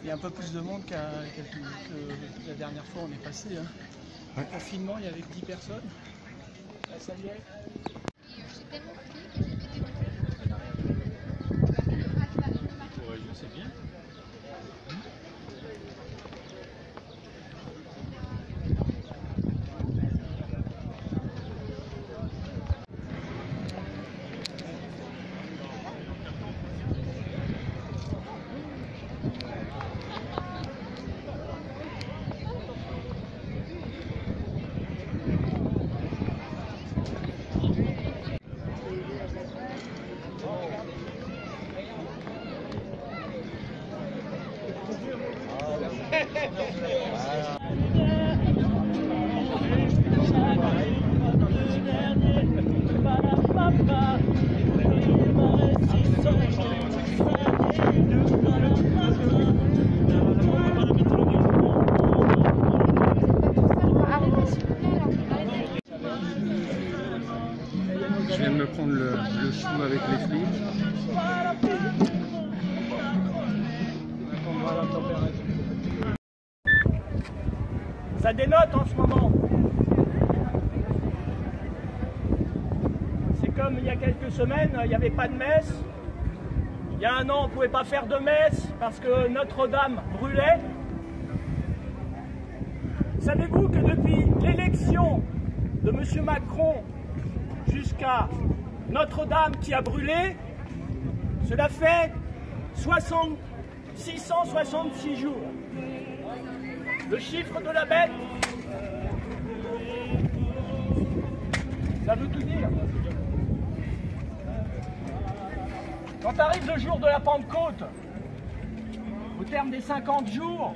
Il y a un peu plus de monde que la dernière fois on est passé. Hein. Ouais. Le confinement, il y avait 10 personnes. Là, ça y est. C'est bien. Je viens de me prendre le chou avec les flics. Ça dénote en ce moment. C'est comme il y a quelques semaines, il n'y avait pas de messe. Il y a un an, on ne pouvait pas faire de messe parce que Notre-Dame brûlait. Savez-vous que depuis l'élection de M. Macron jusqu'à Notre-Dame qui a brûlé, cela fait 666 jours. Le chiffre de la bête, ça veut tout dire. Quand arrive le jour de la Pentecôte, au terme des 50 jours,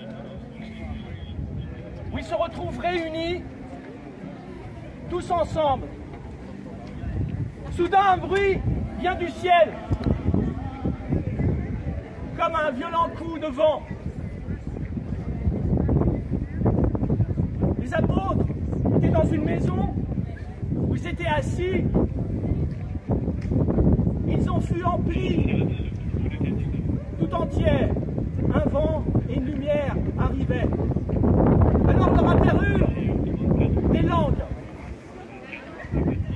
où ils se retrouvent réunis, tous ensemble, soudain un bruit vient du ciel, comme un violent coup de vent. Les apôtres étaient dans une maison où ils étaient assis. Ils ont fui emplis tout entière. Un vent et une lumière arrivaient. Alors leur apparurent des langues.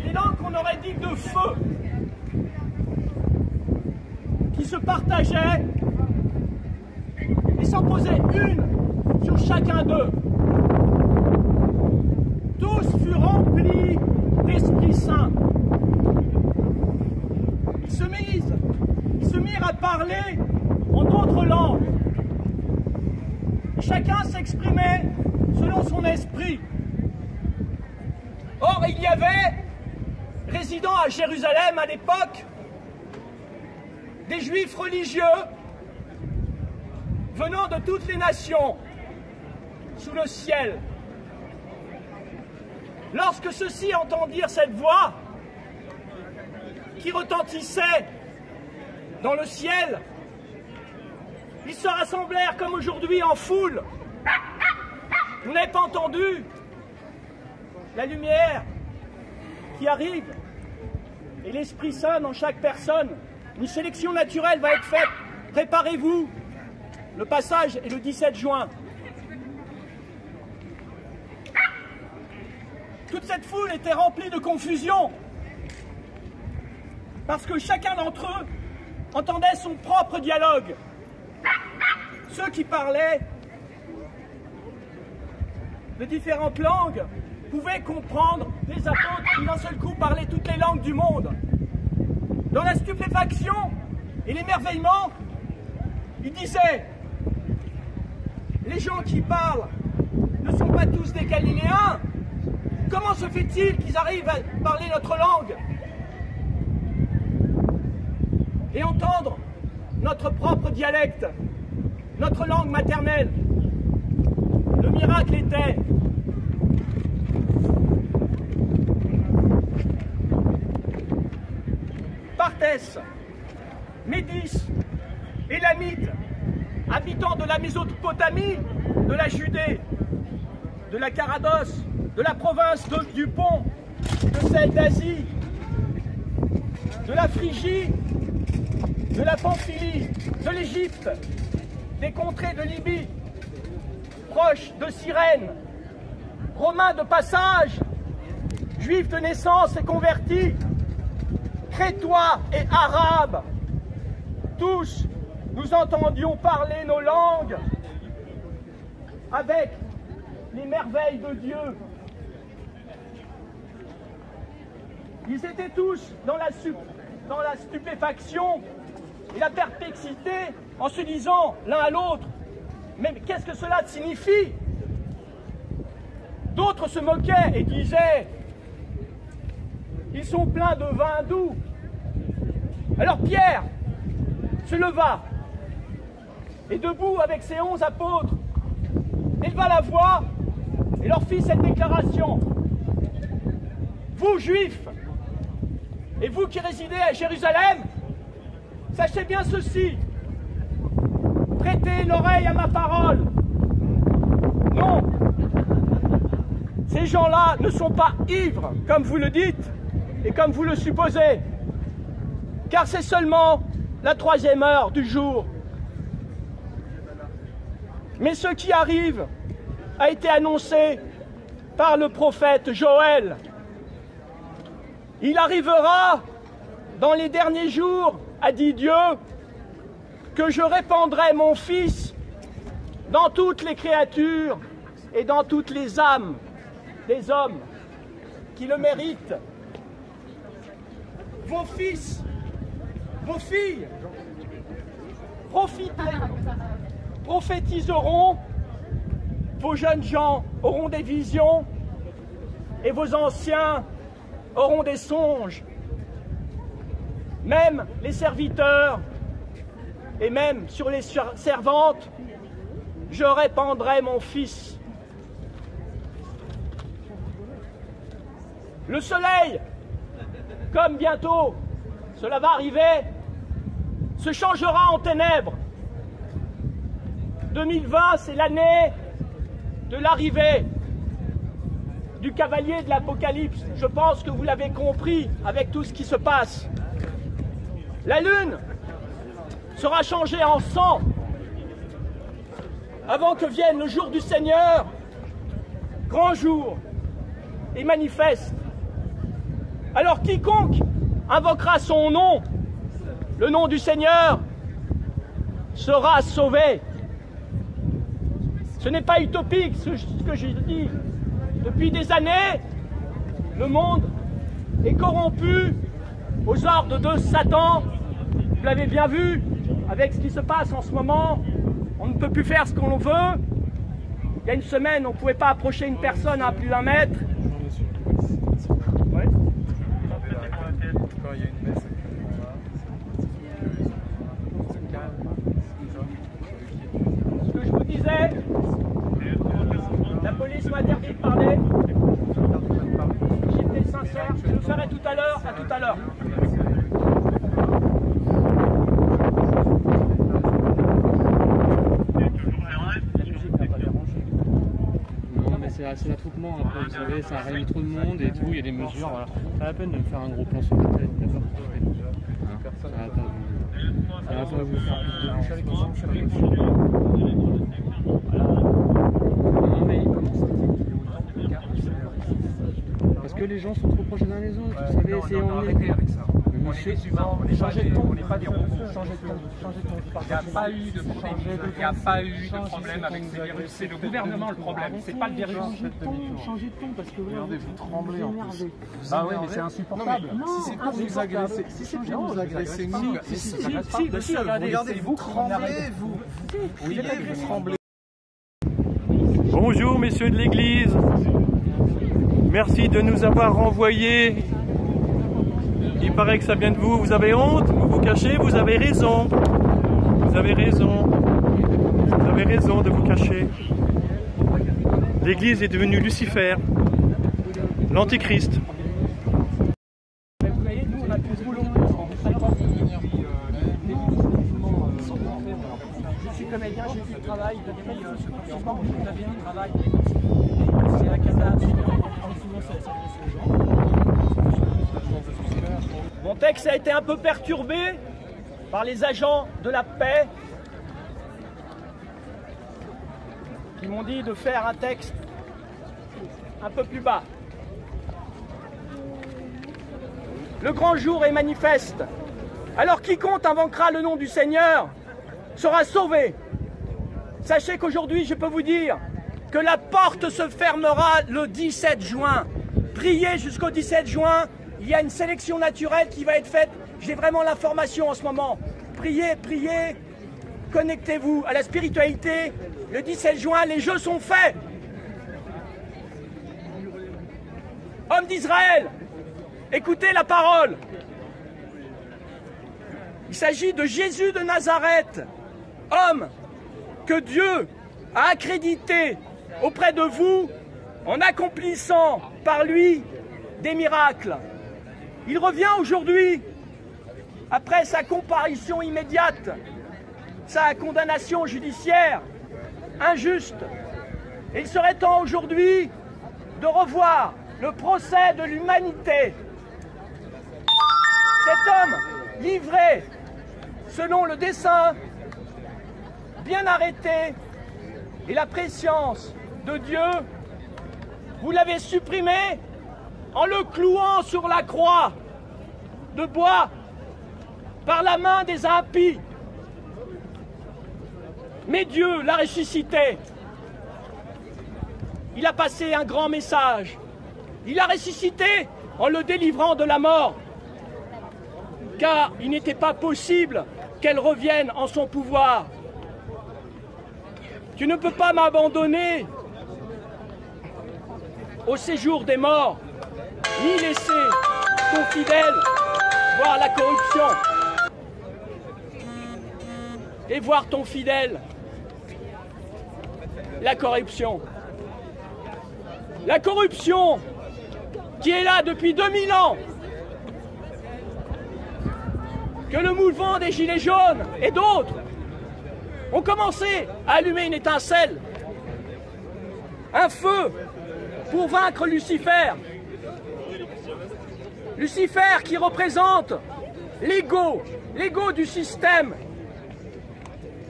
Des langues qu'on aurait dit de feu, qui se partageaient et s'en posaient une sur chacun d'eux. Tous furent remplis d'Esprit Saint. Ils se mirent à parler en d'autres langues. Chacun s'exprimait selon son esprit. Or, il y avait, résidant à Jérusalem à l'époque, des Juifs religieux venant de toutes les nations sous le ciel. Lorsque ceux-ci entendirent cette voix qui retentissait dans le ciel, ils se rassemblèrent comme aujourd'hui en foule. Vous n'avez pas entendu la lumière qui arrive et l'Esprit Saint dans chaque personne. Une sélection naturelle va être faite. Préparez-vous. Le passage est le 17 juin. Toute cette foule était remplie de confusion parce que chacun d'entre eux entendait son propre dialogue. Ceux qui parlaient de différentes langues pouvaient comprendre les apôtres qui d'un seul coup parlaient toutes les langues du monde. Dans la stupéfaction et l'émerveillement, ils disaient: les gens qui parlent ne sont pas tous des Galiléens. Comment se fait-il qu'ils arrivent à parler notre langue et entendre notre propre dialecte, notre langue maternelle? Le miracle était Partès, Médis, Élamites, habitants de la Mésopotamie, de la Judée, de la Caradoce, de la province du Pont, de celle d'Asie, de la Phrygie, de la Pamphylie, de l'Égypte, des contrées de Libye, proches de Cyrène, Romains de passage, Juifs de naissance et convertis, Crétois et Arabes, tous nous entendions parler nos langues avec les merveilles de Dieu. Ils étaient tous dans la stupéfaction et la perplexité en se disant l'un à l'autre, mais qu'est-ce que cela signifie? D'autres se moquaient et disaient, ils sont pleins de vin doux. Alors Pierre se leva et debout avec ses 11 apôtres, éleva la voix et leur fit cette déclaration. Vous, Juifs, et vous qui résidez à Jérusalem, sachez bien ceci, prêtez l'oreille à ma parole. Non, ces gens-là ne sont pas ivres, comme vous le dites et comme vous le supposez, car c'est seulement la 3e heure du jour. Mais ce qui arrive a été annoncé par le prophète Joël. Il arrivera dans les derniers jours, a dit Dieu, que je répandrai mon Fils dans toutes les créatures et dans toutes les âmes des hommes qui le méritent. Vos fils, vos filles prophétiseront, vos jeunes gens auront des visions et vos anciens auront des songes. Même les serviteurs et même sur les servantes, je répandrai mon Fils. Le soleil, comme bientôt cela va arriver, se changera en ténèbres. 2020, c'est l'année de l'arrivée du cavalier de l'Apocalypse. Je pense que vous l'avez compris avec tout ce qui se passe. La lune sera changée en sang avant que vienne le jour du Seigneur, grand jour et manifeste. Alors quiconque invoquera son nom, le nom du Seigneur, sera sauvé. Ce n'est pas utopique ce que je dis. Depuis des années, le monde est corrompu aux ordres de Satan. Vous l'avez bien vu avec ce qui se passe en ce moment. On ne peut plus faire ce qu'on veut. Il y a une semaine, on ne pouvait pas approcher une personne à plus d'1 mètre. Ouais. Ce que je vous disais, la police m'a interdit de parler. J'étais sincère, je le ferai tout à l'heure, à tout à l'heure. Non mais c'est l'attroupement après, vous savez, ça réunit trop de monde et tout, il y a des mesures, voilà. Pas la peine de me faire un gros plan sur la tête, d'accord? Ça va pas vous faire plus de bouche avec moi. Non mais parce que les gens sont trop proches les uns les autres, vous savez, c'est arrêtez avec ça. On est humains, on n'est pas des robots. Il n'y a pas eu de problème. Il n'y a pas eu de problème avec ce virus. C'est le gouvernement le problème, c'est pas le virus. Changez de ton parce que regardez, vous tremblez en plus. Ah ouais, mais c'est insupportable. Si c'est pour nous agresser, si c'est pour nous agresser, nous, si, regardez, vous tremblez, vous tremblez. Bonjour messieurs de l'église, merci de nous avoir renvoyés. Il paraît que ça vient de vous, vous avez honte, vous vous cachez, vous avez raison. Vous avez raison. Vous avez raison de vous cacher. L'église est devenue Lucifer, l'antichrist. Vous voyez, nous on a plus de boulot. Je suis comédien, j'ai fait du travail depuis ce temps, vous avez du travail. C'est la cata. Mon texte a été un peu perturbé par les agents de la paix qui m'ont dit de faire un texte un peu plus bas. Le grand jour est manifeste. Alors quiconque invoquera le nom du Seigneur sera sauvé. Sachez qu'aujourd'hui, je peux vous dire que la porte se fermera le 17 juin. Priez jusqu'au 17 juin. Il y a une sélection naturelle qui va être faite. J'ai vraiment l'information en ce moment. Priez, priez. Connectez-vous à la spiritualité. Le 17 juin, les jeux sont faits. Hommes d'Israël, écoutez la parole. Il s'agit de Jésus de Nazareth, homme que Dieu a accrédité auprès de vous en accomplissant par lui des miracles. Il revient aujourd'hui, après sa comparution immédiate, sa condamnation judiciaire injuste. Et il serait temps aujourd'hui de revoir le procès de l'humanité. Cet homme livré selon le dessein bien arrêté et la préscience de Dieu, vous l'avez supprimé en le clouant sur la croix de bois par la main des impies. Mais Dieu l'a ressuscité. Il a passé un grand message. Il a ressuscité en le délivrant de la mort. Car il n'était pas possible qu'elle revienne en son pouvoir. Tu ne peux pas m'abandonner au séjour des morts, ni laisser ton fidèle voir la corruption. Et voir ton fidèle, la corruption. La corruption qui est là depuis 2000 ans. Que le mouvement des Gilets jaunes et d'autres ont commencé à allumer une étincelle, un feu pour vaincre Lucifer. Lucifer qui représente l'ego du système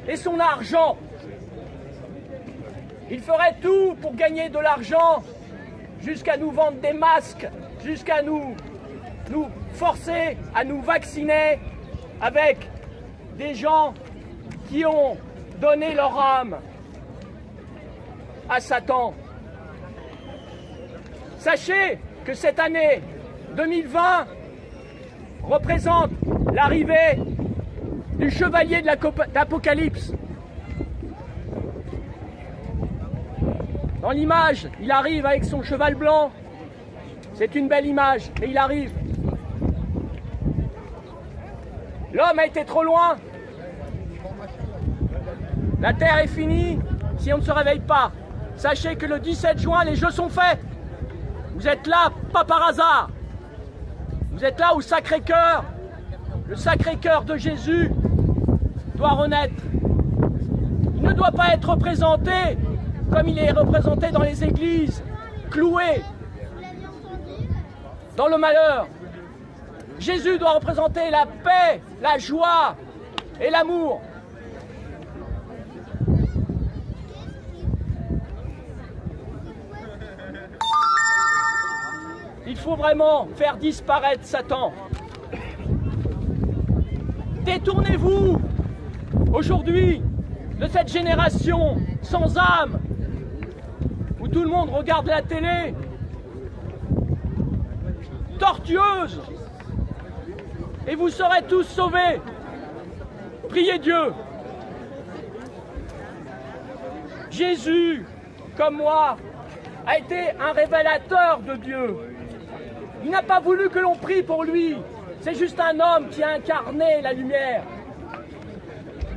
et son argent. Il ferait tout pour gagner de l'argent, jusqu'à nous vendre des masques, jusqu'à nous forcer à nous vacciner avec des gens qui ont donné leur âme à Satan. Sachez que cette année 2020 représente l'arrivée du chevalier de l'Apocalypse. Dans l'image, il arrive avec son cheval blanc. C'est une belle image, mais il arrive. L'homme a été trop loin. La terre est finie si on ne se réveille pas. Sachez que le 17 juin, les jeux sont faits. Vous êtes là, pas par hasard. Vous êtes là au Sacré-Cœur. Le Sacré-Cœur de Jésus doit renaître. Il ne doit pas être représenté comme il est représenté dans les églises, cloué dans le malheur. Jésus doit représenter la paix, la joie et l'amour. Il faut vraiment faire disparaître Satan. Détournez-vous aujourd'hui de cette génération sans âme, où tout le monde regarde la télé, tortueuse, et vous serez tous sauvés. Priez Dieu. Jésus, comme moi, a été un révélateur de Dieu. Il n'a pas voulu que l'on prie pour lui. C'est juste un homme qui a incarné la lumière.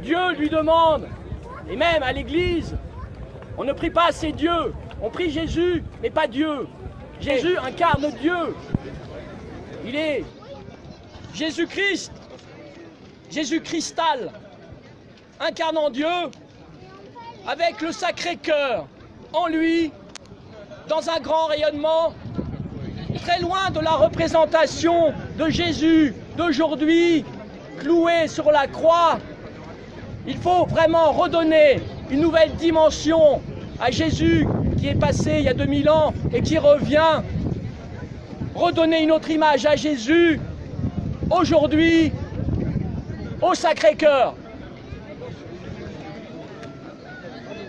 Dieu lui demande, et même à l'église, on ne prie pas assez Dieu. On prie Jésus, mais pas Dieu. Jésus incarne Dieu. Il est Jésus-Christ, Jésus-Christal, incarnant Dieu avec le Sacré-Cœur en lui, dans un grand rayonnement, très loin de la représentation de Jésus d'aujourd'hui, cloué sur la croix. Il faut vraiment redonner une nouvelle dimension à Jésus qui est passé il y a 2000 ans et qui revient. Redonner une autre image à Jésus aujourd'hui au Sacré-Cœur.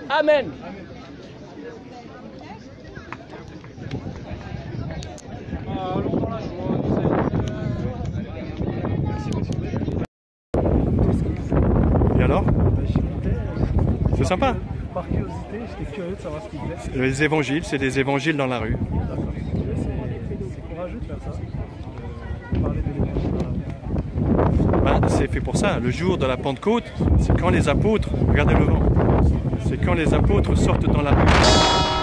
Amen. Et alors? C'est sympa. Par curiosité, j'étais curieux de savoir ce qu'il disait. Les évangiles, c'est des évangiles dans la rue. C'est courageux de faire ça. Parler de l'évangile dans la rue. Ben, c'est fait pour ça. Le jour de la Pentecôte, c'est quand les apôtres, regardez le vent, c'est quand les apôtres sortent dans la rue.